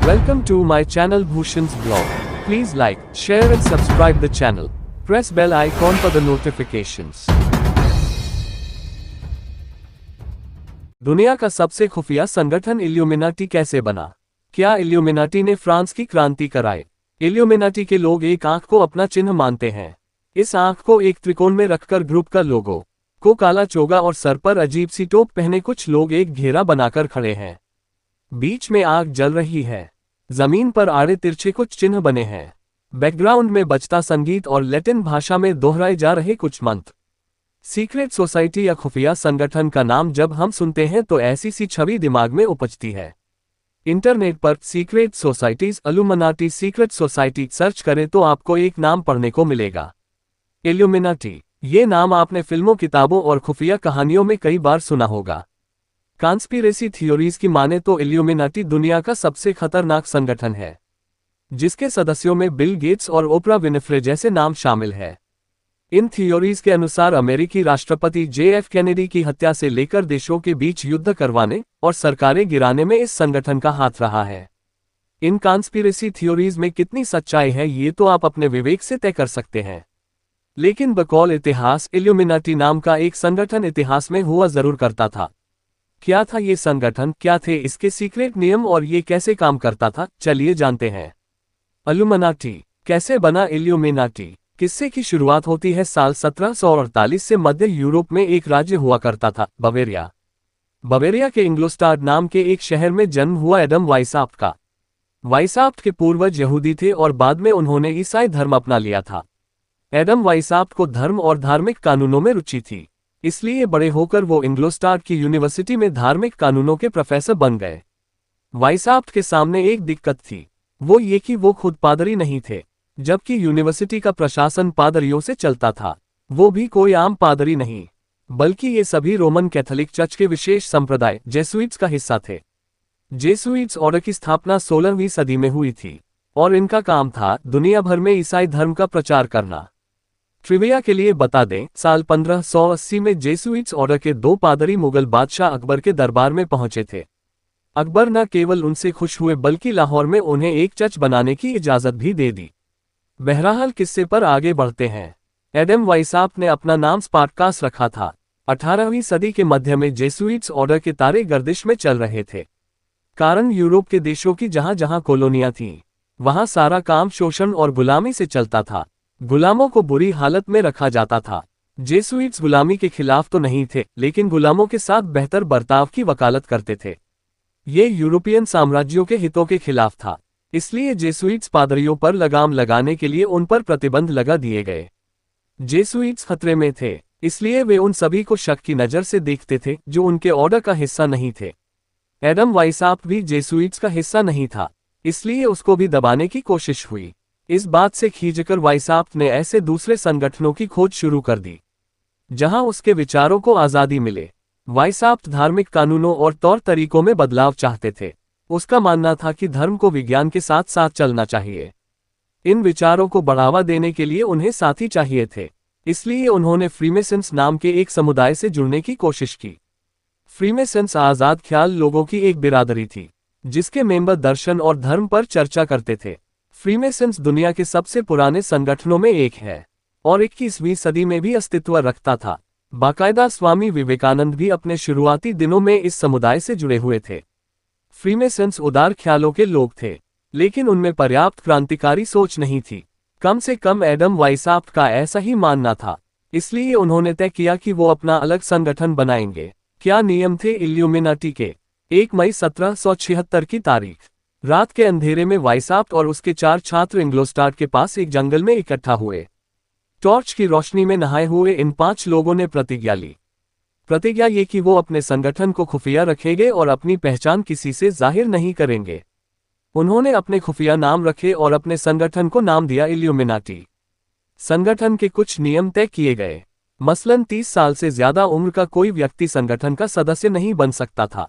Welcome to my channel Bhushan's blog. Please like, share and subscribe the channel. Press bell icon for the notifications. दुनिया का सबसे खुफिया संगठन illuminati कैसे बना? क्या इल्यूमिनाटी ने फ्रांस की क्रांति कराई? इल्यूमिनाटी के लोग एक आंख को अपना चिन्ह मानते हैं। इस आंख को एक त्रिकोण में रखकर ग्रुप का लोगो को काला चोगा और सर पर अजीब सी टोप पहने कुछ लोग एक घेरा बनाकर खड़े हैं। बीच में आग जल रही है। जमीन पर आड़े तिरछे कुछ चिन्ह बने हैं। बैकग्राउंड में बजता संगीत और लैटिन भाषा में दोहराए जा रहे कुछ मंत्र। सीक्रेट सोसाइटी या खुफिया संगठन का नाम जब हम सुनते हैं तो ऐसी सी छवि दिमाग में उपजती है। इंटरनेट पर secret societies illuminati secret society search करें तो आपको एक नाम पढ़ने को मिलेगा, इल्यूमिनाटी। ये नाम आपने फिल्मों, किताबों और खुफिया कहानियों में कई बार सुना होगा। कॉन्स्पिरेसी थ्योरीज की माने तो इल्यूमिनाटी दुनिया का सबसे खतरनाक संगठन है, जिसके सदस्यों में बिल गेट्स और ओपरा विनफ्रे जैसे नाम शामिल है। इन थ्योरीज के अनुसार अमेरिकी राष्ट्रपति JF कैनेडी की हत्या से लेकर देशों के बीच युद्ध करवाने और सरकारें गिराने में इस संगठन का हाथ रहा है। इन कॉन्स्पिरेसी थ्योरीज में कितनी सच्चाई है ये तो आप अपने विवेक से तय कर सकते हैं, लेकिन बकौल इतिहास इल्यूमिनाटी नाम का एक संगठन इतिहास में हुआ जरूर करता था। क्या था ये संगठन, क्या थे इसके सीक्रेट नियम और ये कैसे काम करता था, चलिए जानते हैं। इल्यूमिनाटी कैसे बना? इल्यूमिनाटी किस्से की शुरुआत होती है साल 1748 से। मध्य यूरोप में एक राज्य हुआ करता था, बवेरिया। बवेरिया के इंग्लोस्टाड नाम के एक शहर में जन्म हुआ एडम वाइसाफ्ट का। वाइसाफ्ट के पूर्वज यहूदी थे और बाद में उन्होंने ईसाई धर्म अपना लिया था। एडम वाइसाफ्ट को धर्म और धार्मिक कानूनों में रुचि थी, इसलिए बड़े होकर वो इंग्लोस्टाड की यूनिवर्सिटी में धार्मिक कानूनों के प्रोफेसर बन गए। वाइसाफ्ट के सामने एक दिक्कत थी, वो ये कि वो खुद पादरी नहीं थे, जबकि यूनिवर्सिटी का प्रशासन पादरियों से चलता था। वो भी कोई आम पादरी नहीं, बल्कि ये सभी रोमन कैथोलिक चर्च के विशेष संप्रदाय जेसुइट्स का हिस्सा थे। जेसुइट्स ऑर्डर की स्थापना 16वीं सदी में हुई थी और इनका काम था दुनिया भर में ईसाई धर्म का प्रचार करना। ट्रिविया के लिए बता दें, साल 1580 में जेसुइट्स ऑर्डर के 2 पादरी मुगल बादशाह अकबर के दरबार में पहुंचे थे। अकबर न केवल उनसे खुश हुए बल्कि लाहौर में उन्हें एक चर्च बनाने की इजाजत भी दे दी। बहरहाल किस्से पर आगे बढ़ते हैं। एडम वाइसाफ्ट ने अपना नाम स्पार्टकास रखा था। 18वीं सदी के मध्य में जेसुइट्स ऑर्डर के तारे गर्दिश में चल रहे थे। कारण यूरोप के देशों की जहां जहां कॉलोनियां थीं, वहां सारा काम शोषण और गुलामी से चलता था। गुलामों को बुरी हालत में रखा जाता था। जेसुइट्स गुलामी के खिलाफ तो नहीं थे, लेकिन गुलामों के साथ बेहतर बर्ताव की वकालत करते थे। ये यूरोपियन साम्राज्यों के हितों के खिलाफ था, इसलिए जेसुइट्स पादरियों पर लगाम लगाने के लिए उन पर प्रतिबंध लगा दिए गए। जेसुइट्स खतरे में थे, इसलिए वे उन सभी को शक की नज़र से देखते थे जो उनके ऑर्डर का हिस्सा नहीं थे। एडम वाइसाफ्ट भी जेसुइट्स का हिस्सा नहीं था, इसलिए उसको भी दबाने की कोशिश हुई। इस बात से खींचकर वाइसाफ्ट ने ऐसे दूसरे संगठनों की खोज शुरू कर दी जहां उसके विचारों को आज़ादी मिले। वाइसाफ्ट धार्मिक कानूनों और तौर तरीकों में बदलाव चाहते थे। उसका मानना था कि धर्म को विज्ञान के साथ साथ चलना चाहिए। इन विचारों को बढ़ावा देने के लिए उन्हें साथी चाहिए थे, इसलिए उन्होंने फ्रीमेसन्स नाम के एक समुदाय से जुड़ने की कोशिश की। फ्रीमेसन्स आज़ाद ख्याल लोगों की एक बिरादरी थी, जिसके मेंबर दर्शन और धर्म पर चर्चा करते थे। फ्रीमेसन्स दुनिया के सबसे पुराने संगठनों में एक है और 21वीं सदी में भी अस्तित्व रखता था। बाकायदा स्वामी विवेकानंद भी अपने शुरुआती दिनों में इस समुदाय से जुड़े हुए थे। फ्रीमेसन्स उदार ख्यालों के लोग थे, लेकिन उनमें पर्याप्त क्रांतिकारी सोच नहीं थी। कम से कम एडम वाइसाफ्ट का ऐसा ही मानना था, इसलिए उन्होंने तय किया कि वो अपना अलग संगठन बनाएंगे। क्या नियम थे इल्यूमिनाटी के? 1 मई 1776 की तारीख, रात के अंधेरे में वाइसाफ्ट और उसके 4 छात्र इंग्लोस्टाड के पास एक जंगल में इकट्ठा हुए। टॉर्च की रोशनी में नहाए हुए इन 5 लोगों ने प्रतिज्ञा ली। प्रतिज्ञा ये कि वो अपने संगठन को खुफिया रखेंगे और अपनी पहचान किसी से जाहिर नहीं करेंगे। उन्होंने अपने खुफिया नाम रखे और अपने संगठन को नाम दिया इल्यूमिनाटी। संगठन के कुछ नियम तय किए गए, मसलन 30 साल से ज्यादा उम्र का कोई व्यक्ति संगठन का सदस्य नहीं बन सकता था।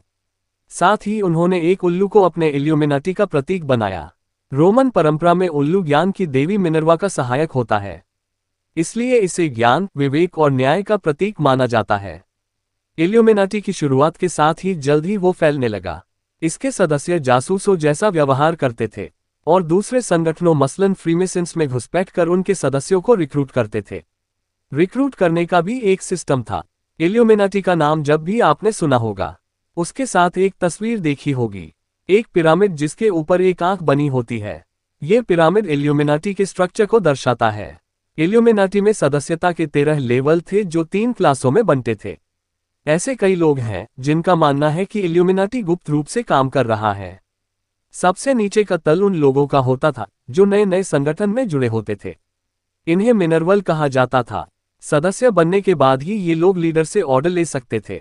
साथ ही उन्होंने एक उल्लू को अपने इल्यूमिनाटी का प्रतीक बनाया। रोमन परंपरा में उल्लू ज्ञान की देवी मिनर्वा का सहायक होता है, इसलिए इसे ज्ञान, विवेक और न्याय का प्रतीक माना जाता है। इल्यूमिनाटी की शुरुआत के साथ ही जल्द ही वो फैलने लगा। इसके सदस्य जासूसों जैसा व्यवहार करते थे और दूसरे संगठनों मसलन फ्रीमेसन्स में घुसपैठ कर उनके सदस्यों को रिक्रूट करते थे। रिक्रूट करने का भी एक सिस्टम था। इल्यूमिनाटी का नाम जब भी आपने सुना होगा, उसके साथ एक तस्वीर देखी होगी, एक पिरामिड जिसके ऊपर एक आंख बनी होती है। यह पिरामिड इल्यूमिनाटी के स्ट्रक्चर को दर्शाता है। इल्यूमिनाटी में सदस्यता के 13 लेवल थे जो 3 क्लासों में बनते थे। ऐसे कई लोग हैं जिनका मानना है कि इल्यूमिनाटी गुप्त रूप से काम कर रहा है। सबसे नीचे का तल उन लोगों का होता था जो नए नए संगठन में जुड़े होते थे। इन्हें मिनरवल कहा जाता था। सदस्य बनने के बाद ही ये लोग लीडर से ऑर्डर ले सकते थे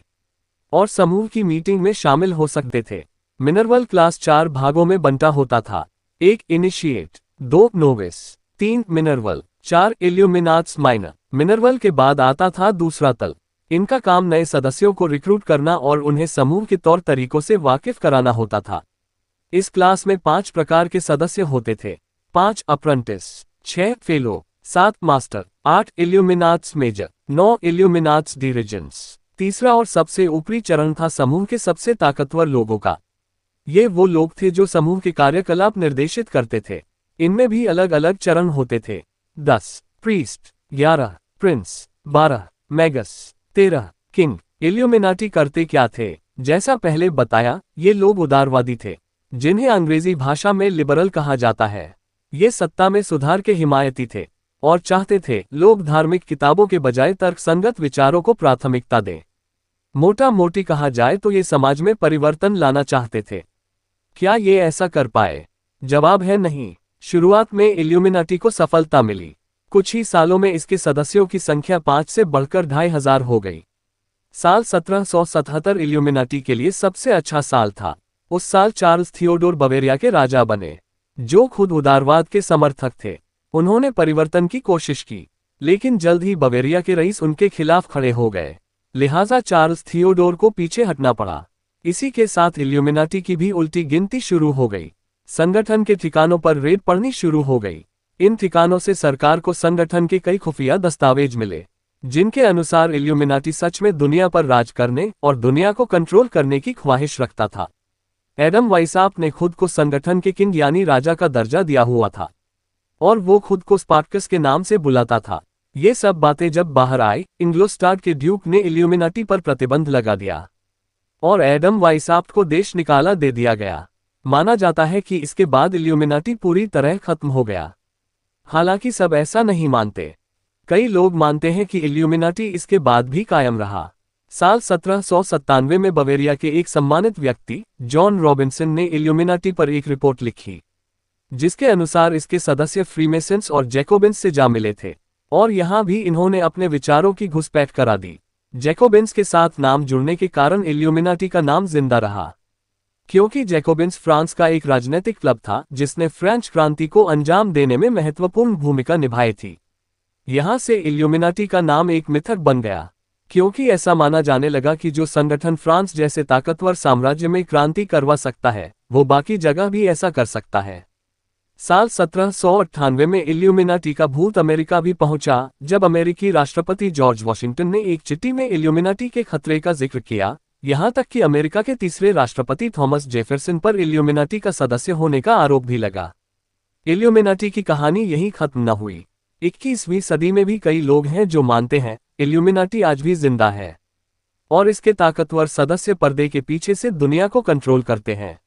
और समूह की मीटिंग में शामिल हो सकते थे। मिनरवल क्लास 4 भागों में बंटा होता था। 1 इनिशिएट, 2 नोविस, 3 मिनरवल, 4 इल्यूमिनाट्स माइनर। मिनरवल के बाद आता था दूसरा तल। इनका काम नए सदस्यों को रिक्रूट करना और उन्हें समूह के तौर तरीकों से वाकिफ कराना होता था। इस क्लास में 5 प्रकार के सदस्य होते थे। 5 अप्रेंटिस, 6 फेलो, 7 मास्टर, 8 इल्यूमिनाट्स मेजर, 9 इल्यूमिनाट्स डिरिजेंट्स। तीसरा और सबसे ऊपरी चरण था समूह के सबसे ताकतवर लोगों का। ये वो लोग थे जो समूह के कार्यकलाप निर्देशित करते थे। इनमें भी अलग अलग चरण होते थे। 10 priest, 11 Prince, 12 Magas, 13 king. Illuminati करते क्या थे? जैसा पहले बताया, ये लोग उदारवादी थे, जिन्हें अंग्रेजी भाषा में लिबरल कहा जाता है। ये सत्ता में सुधार के हिमायती थे और चाहते थे लोग धार्मिक किताबों के बजाय तर्कसंगत विचारों को प्राथमिकता दें। मोटा मोटी कहा जाए तो ये समाज में परिवर्तन लाना चाहते थे। क्या ये ऐसा कर पाए? जवाब है नहीं। शुरुआत में इल्यूमिनाटी को सफलता मिली। कुछ ही सालों में इसके सदस्यों की संख्या 5 से बढ़कर 2500 हो गई। साल 1777 इल्यूमिनाटी के लिए सबसे अच्छा साल था। उस साल चार्ल्स थियोडोर बवेरिया के राजा बने, जो खुद उदारवाद के समर्थक थे। उन्होंने परिवर्तन की कोशिश की, लेकिन जल्द ही बवेरिया के रईस उनके खिलाफ खड़े हो गए। लिहाजा चार्ल्स थियोडोर को पीछे हटना पड़ा। इसी के साथ इल्यूमिनाटी की भी उल्टी गिनती शुरू हो गई। संगठन के ठिकानों पर रेड पड़नी शुरू हो गई। इन ठिकानों से सरकार को संगठन के कई खुफिया दस्तावेज मिले, जिनके अनुसार इल्यूमिनाटी सच में दुनिया पर राज करने और दुनिया को कंट्रोल करने की ख्वाहिश रखता था। एडम वाइसाप ने खुद को संगठन के किंग यानी राजा का दर्जा दिया हुआ था और वो खुद को स्पार्टकस के नाम से बुलाता था। ये सब बातें जब बाहर आई, इंग्लोस्टार्ट के ड्यूक ने इल्यूमिनाटी पर प्रतिबंध लगा दिया और एडम वाइसाप को देश निकाला दे दिया गया। माना जाता है कि इसके बाद इल्यूमिनाटी पूरी तरह खत्म हो गया। हालांकि सब ऐसा नहीं मानते। कई लोग मानते हैं कि इल्यूमिनाटी इसके बाद भी कायम रहा। साल 1797 में बवेरिया के एक सम्मानित व्यक्ति जॉन रॉबिन्सन ने इल्यूमिनाटी पर एक रिपोर्ट लिखी, जिसके अनुसार इसके सदस्य फ्रीमेसन्स और जैकोबिन्स से जा मिले थे और यहां भी इन्होंने अपने विचारों की घुसपैठ करा दी। जैकोबिन्स के साथ नाम जुड़ने के कारण इल्यूमिनाटी का नाम जिंदा रहा, क्योंकि जैकोबिन्स फ्रांस का एक राजनीतिक क्लब था जिसने फ्रेंच क्रांति को अंजाम देने में महत्वपूर्ण भूमिका निभाई थी। यहां से इल्यूमिनाटी का नाम एक मिथक बन गया, क्योंकि ऐसा माना जाने लगा कि जो संगठन फ्रांस जैसे ताकतवर साम्राज्य में क्रांति करवा सकता है, वो बाकी जगह भी ऐसा कर सकता है। साल 1798 में इल्यूमिनाटी का भूत अमेरिका भी पहुंचा, जब अमेरिकी राष्ट्रपति जॉर्ज वॉशिंगटन ने एक चिट्ठी में इल्यूमिनाटी के खतरे का जिक्र किया। यहां तक कि अमेरिका के तीसरे राष्ट्रपति थॉमस जेफरसन पर इल्यूमिनाटी का सदस्य होने का आरोप भी लगा। इल्यूमिनाटी की कहानी यहीं खत्म न हुई। 21वीं सदी में भी कई लोग हैं जो मानते हैं इल्यूमिनाटी आज भी जिंदा है और इसके ताकतवर सदस्य पर्दे के पीछे से दुनिया को कंट्रोल करते हैं।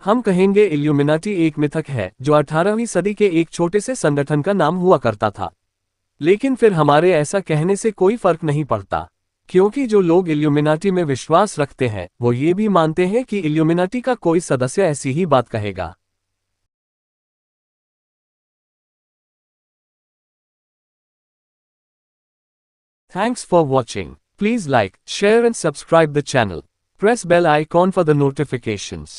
हम कहेंगे इल्यूमिनाटी एक मिथक है जो 18वीं सदी के एक छोटे से संगठन का नाम हुआ करता था। लेकिन फिर हमारे ऐसा कहने से कोई फर्क नहीं पड़ता, क्योंकि जो लोग इल्यूमिनाटी में विश्वास रखते हैं वो ये भी मानते हैं कि इल्यूमिनाटी का कोई सदस्य ऐसी ही बात कहेगा। Thanks for watching. Please like, share and subscribe the channel. Press bell icon for the notifications.